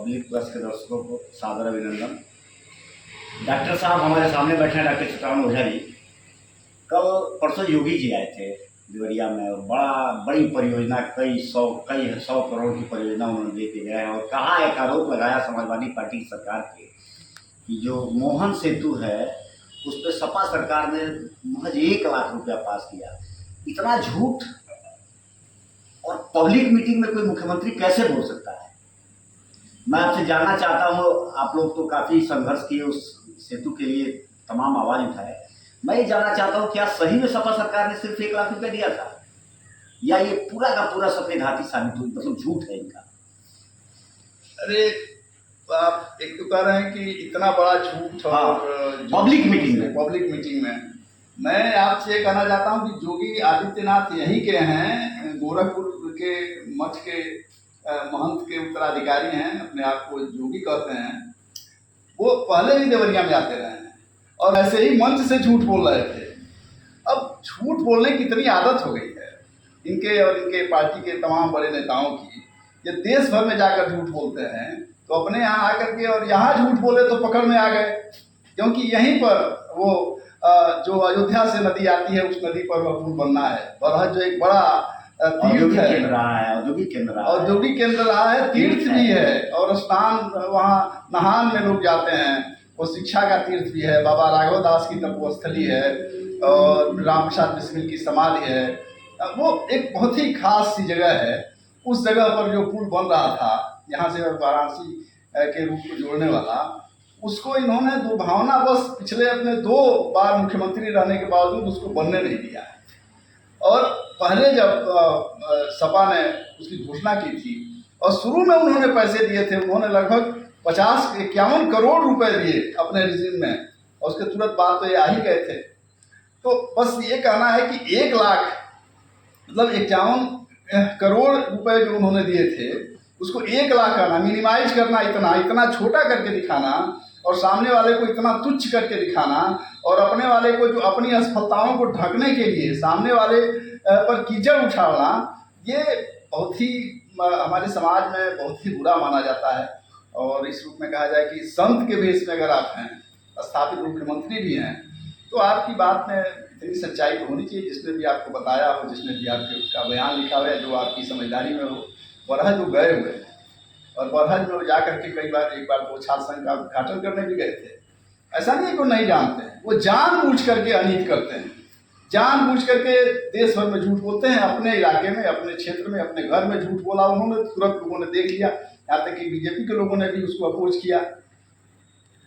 Public plus के दर्शकों को सादर अभिनंदन। डॉक्टर साहब हमारे सामने बैठे हैं, डॉक्टर चित्रानंद ओझा जी। कल परसों योगी जी आए थे देवरिया में और बड़ी परियोजना कई सौ करोड़ की परियोजना उन्होंने दे के गए हैं और कहा, एक आरोप लगाया समाजवादी पार्टी की सरकार पे कि जो मोहन सेतु है उस पर सपा सरकार ने महज 1 लाख रुपया पास किया। इतना झूठ और पब्लिक मीटिंग में कोई मुख्यमंत्री कैसे बोल सकता है? मैं आपसे जानना चाहता हूँ, आप लोग तो काफ़ी संघर्ष किए उस सेतु के लिए, तमाम आवाज़ उठाए। मैं ये जानना चाहता हूँ, क्या सही में सपा सरकार ने सिर्फ 1 लाख रुपया दिया था या ये पूरा का पूरा सफेद हाथी साबित हुई, मतलब झूठ है इनका? अरे आप एक तो कह रहे हैं कि इतना बड़ा झूठ और पब्लिक मीटिंग में मैं आपसे ये कहना चाहता हूँ कि योगी आदित्यनाथ यहीं के हैं, गोरखपुर के मठ के महंत के उत्तराधिकारी हैं, अपने आप को योगी कहते हैं। वो पहले भी देवरिया में आते रहे हैं और ऐसे ही मंच से झूठ बोल रहे थे। अब झूठ बोलने की इतनी आदत हो गई है इनके और इनके पार्टी के तमाम बड़े नेताओं की, ये देश भर में जाकर झूठ बोलते हैं तो अपने यहाँ आकर के और यहाँ झूठ बोले तो पकड़ में आ गए, क्योंकि यहीं पर वो जो अयोध्या से नदी आती है उस नदी पर वह पुल बनना है। बरहज जो एक बड़ा तीर्थ है, औद्योगिक केंद्र रहा है, तीर्थ भी है और स्नान वहाँ नहान में लोग जाते हैं। वो शिक्षा का तीर्थ भी है, बाबा राघव दास की तपोस्थली है और राम प्रसाद बिस्मिल की समाधि है। वो एक बहुत ही खास सी जगह है। उस जगह पर जो पुल बन रहा था यहाँ से वाराणसी के रूप को जोड़ने वाला, उसको इन्होंने दुर्भावनावश पिछले अपने 2 बार मुख्यमंत्री रहने के बावजूद उसको बनने नहीं दिया है। और पहले जब सपा ने उसकी घोषणा की थी और शुरू में उन्होंने पैसे दिए थे, उन्होंने लगभग 51 करोड़ रुपए दिए अपने रिजिम में और उसके तुरंत बाद तो ये आ ही गए थे। तो बस ये कहना है कि 1 लाख मतलब 51 करोड़ रुपए जो उन्होंने दिए थे उसको 1 लाख करना, मिनिमाइज करना, इतना छोटा करके दिखाना और सामने वाले को इतना तुच्छ करके दिखाना और अपने वाले को जो अपनी असफलताओं को ढकने के लिए सामने वाले पर कीचड़ उछालना, ये बहुत ही हमारे समाज में बहुत ही बुरा माना जाता है। और इस रूप में कहा जाए कि संत के भेष में अगर आप हैं, स्थापित मुख्यमंत्री भी हैं, तो आपकी बात में इतनी सच्चाई तो होनी चाहिए, जिसने भी आपको बताया हो, जिसने भी आपका बयान लिखा हुआ है, जो आपकी समझदारी में हो। बरहज वो गए हुए हैं और बरहज में वो जा करके एक बार वो छात्र संघ का उद्घाटन करने भी गए थे। ऐसा नहीं है कि वो नहीं जानते हैं, वो जानबूझ करके अनित करते हैं, जानबूझ करके देश भर में झूठ बोलते हैं। अपने इलाके में, अपने क्षेत्र में, अपने घर में झूठ बोला उन्होंने, तुरंत लोगों ने देख लिया, यहाँ तक कि बीजेपी के लोगों ने भी उसको अपोज किया।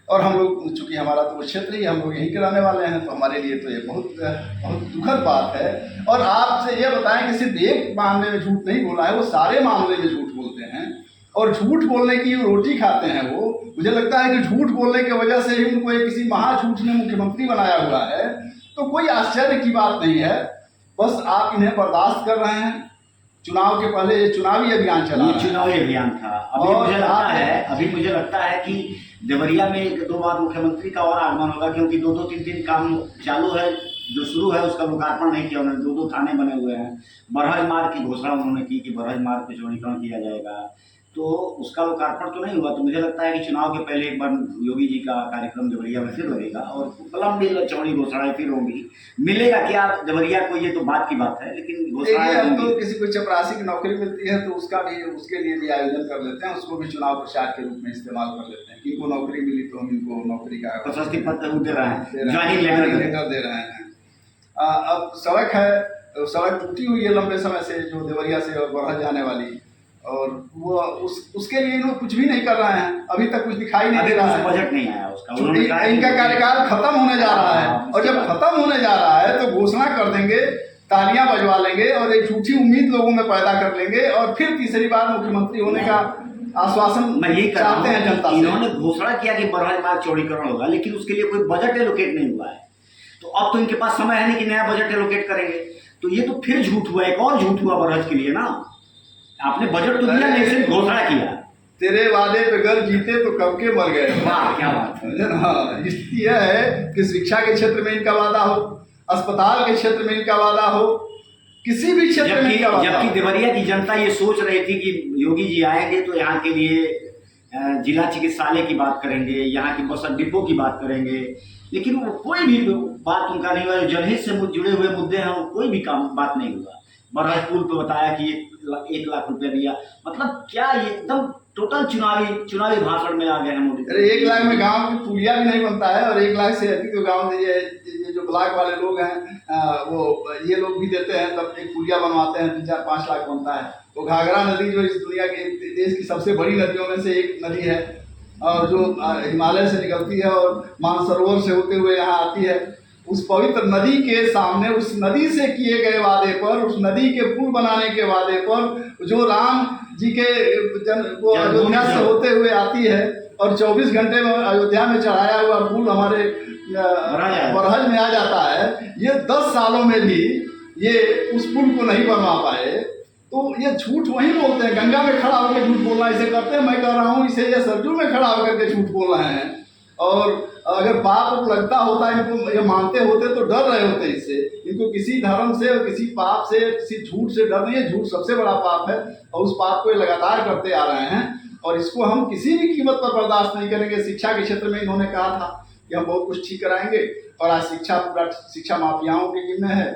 और हम लोग, चूँकि हमारा तो वो क्षेत्र ही, हम लोग यहीं के रहने वाले हैं, तो हमारे लिए तो ये बहुत दुखद बात है। और आपसे ये बताएं कि सिर्फ एक मामले में झूठ नहीं बोला है, वो सारे मामले में झूठ बोलते हैं और झूठ बोलने की रोटी खाते हैं वो। मुझे लगता है कि झूठ बोलने की वजह से ही उनको एक किसी महाझूठ ने मुख्यमंत्री बनाया हुआ है, तो कोई आश्चर्य की बात नहीं है। बस आप इन्हें बर्दाश्त कर रहे हैं। चुनाव के पहले ये चुनावी अभियान चला, चुनावी अभियान था। अभी मुझे लगता है कि देवरिया में 1-2 बार मुख्यमंत्री का और आगमन होगा, क्योंकि 2-3 काम चालू है। जो शुरू है उसका लोकार्पण नहीं किया उन्होंने, 2 थाने बने हुए हैं। बरहज मार्ग की घोषणा उन्होंने की कि बरहज मार्ग पे चौड़ीकरण किया जाएगा, तो उसका लोकार्पण तो नहीं हुआ। तो मुझे लगता है कि चुनाव के पहले एक बार योगी जी का कार्यक्रम देवरिया में फिर लगेगा और लंबी चौड़ी घोषणाएं फिर होंगी। मिलेगा क्या देवरिया को, ये तो बात की बात है, लेकिन घोषणाएं तो किसी को चपरासी की नौकरी मिलती है तो उसके लिए भी आयोजन कर लेते हैं, उसको भी चुनाव प्रचार के रूप में इस्तेमाल कर लेते हैं। किनको नौकरी मिली तो हम इनको नौकरी का प्रशस्ति पत्र दे रहे हैं, ज्वाइनिंग लेटर दे रहे हैं। अब सड़क है, सड़क टूटी हुई है लंबे समय से, जो देवरिया से बरहज जाने वाली, और वो उसके लिए लोग कुछ भी नहीं कर रहे हैं। अभी तक कुछ दिखाई नहीं दे रहा है, बजट नहीं आया उसका। इनका कार्यकाल खत्म होने जा रहा है और जब खत्म होने जा रहा है तो घोषणा कर देंगे, तालियां बजवा लेंगे और एक झूठी उम्मीद लोगों में पैदा कर लेंगे और फिर तीसरी बार मुख्यमंत्री होने का आश्वासन चाहते हैं जनता से। इन्होंने घोषणा किया कि बरहज मार्ग चौड़ीकरण होगा, लेकिन उसके लिए कोई बजट एलोकेट नहीं हुआ है। तो अब तो इनके पास समय है नहीं कि नया बजट एलोकेट करेंगे, तो ये तो फिर झूठ हुआ, एक और झूठ हुआ बरहज के लिए ना। आपने बजट तो दिया नहीं, सिर्फ घोषणा किया। तेरे वादे पे घर जीते तो कब के मर गए। वाह क्या बात है। स्थिति यह है कि शिक्षा के क्षेत्र में इनका वादा हो, अस्पताल के क्षेत्र में इनका वादा हो, किसी भी क्षेत्र में इनका वादा हो। जबकि देवरिया की जनता ये सोच रही थी कि योगी जी आएंगे तो यहाँ के लिए जिला चिकित्सालय की बात करेंगे, यहाँ की बस डिपो की बात करेंगे, लेकिन वो कोई भी बात उनका नहीं हुआ। जो जनहित से जुड़े हुए मुद्दे हैं वो कोई भी काम बात नहीं हुआ। बरहज पुल पे बताया कि 1 लाख रुपया दिया, मतलब क्या ये एकदम टोटल चुनावी भाषण में आ गए हैं मोदी। अरे 1 लाख में गांव की पुलिया भी नहीं बनता है, और 1 लाख से अधिक तो गांव में ये जो ब्लॉक वाले लोग हैं वो ये लोग भी देते हैं, तब एक पुलिया बनवाते हैं 3-4-5 लाख बनता है। वो घाघरा नदी जो इस दुनिया के देश की सबसे बड़ी नदियों में से एक नदी है, और जो हिमालय से निकलती है और मानसरोवर से होते हुए यहाँ आती है, उस पवित्र नदी के सामने, उस नदी से किए गए वादे पर, उस नदी के पुल बनाने के वादे पर, जो राम जी के वो अयोध्या से होते हुए आती है और 24 घंटे में अयोध्या में चढ़ाया हुआ पुल हमारे बरहज में आ जाता है, ये 10 सालों में भी ये उस पुल को नहीं बनवा पाए। तो ये झूठ वही बोलते हैं, गंगा में खड़ा होकर झूठ बोलना इसे करते हैं। मैं कह रहा हूँ इसे ये सरजू में खड़ा होकर के झूठ बोल रहे हैं, और अगर पाप लगता होता इनको, ये मानते होते तो डर रहे होते इससे। इनको किसी धर्म से और किसी पाप से, किसी झूठ से डर नहीं है। झूठ सबसे बड़ा पाप है, और उस पाप को ये लगातार करते आ रहे हैं, और इसको हम किसी भी कीमत पर बर्दाश्त नहीं करेंगे। शिक्षा के क्षेत्र में इन्होंने कहा था कि हम बहुत कुछ ठीक कराएंगे, और आज शिक्षा माफियाओं के जिम्मे है,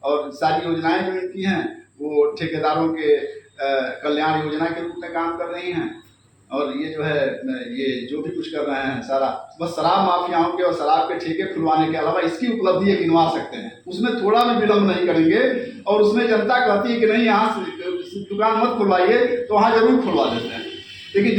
और सारी योजनाएं जो इनकी हैं वो ठेकेदारों के कल्याण योजना के रूप में काम कर रही हैं। और ये जो है, ये जो भी कुछ कर रहे हैं सारा बस शराब माफियाओं के और शराब के ठेके खुलवाने के अलावा इसकी उपलब्धि ये गिनवा सकते हैं। उसमें थोड़ा भी विलम्ब नहीं करेंगे, और उसमें जनता कहती है कि नहीं यहाँ दुकान मत खुलवाइए, तो वहाँ जरूर खुलवा देते हैं, लेकिन